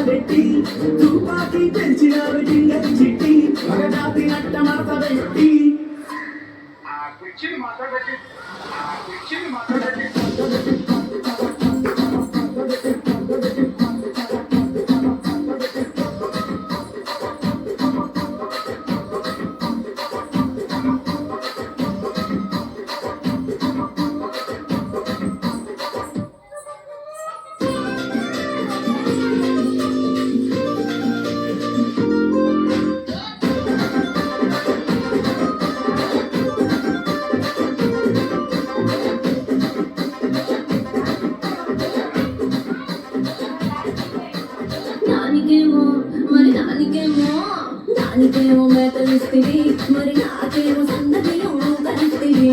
పెట్టి తుపాకి పెంచినారు జింగరి చిట్టి మగజాతి నట్ట మడత పెట్టి ఆ కుర్చీని మాట్లాడబెట్టి దానికేమో మేతలిస్తివి మరి నాకేమో సందడిలో కలిస్తివి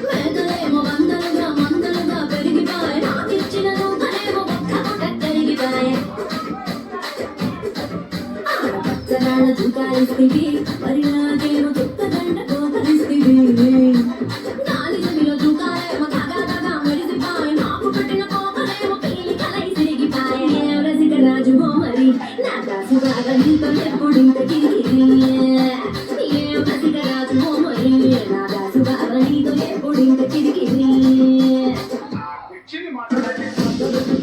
మేతలేమో మందలుగా పెరిగిపాయ నాకిచ్చిన నూకలేమో ఒక్క కరిగిపాయ ఆడపచ్చరాళ్ళ చుకాలిస్తివి మరి నాకేమో చుక్కదండతో కలిస్తివి గాలి జమిలో చుకాలేమో తగా మెరిసిపాయ నాకు పెట్టిన కోకలేమో పీలి కలై సిరిగిపాయ రసిక రాజు మరి నా దాసు బాగా నీతో ఎప్పుడింత కిరికిరి ఏ రసిక రాజు మరి నా దాసు బాగా నీతో ఎప్పుడింత కిరికిరి ఆ కుర్చీని మాట్లాడబెట్టి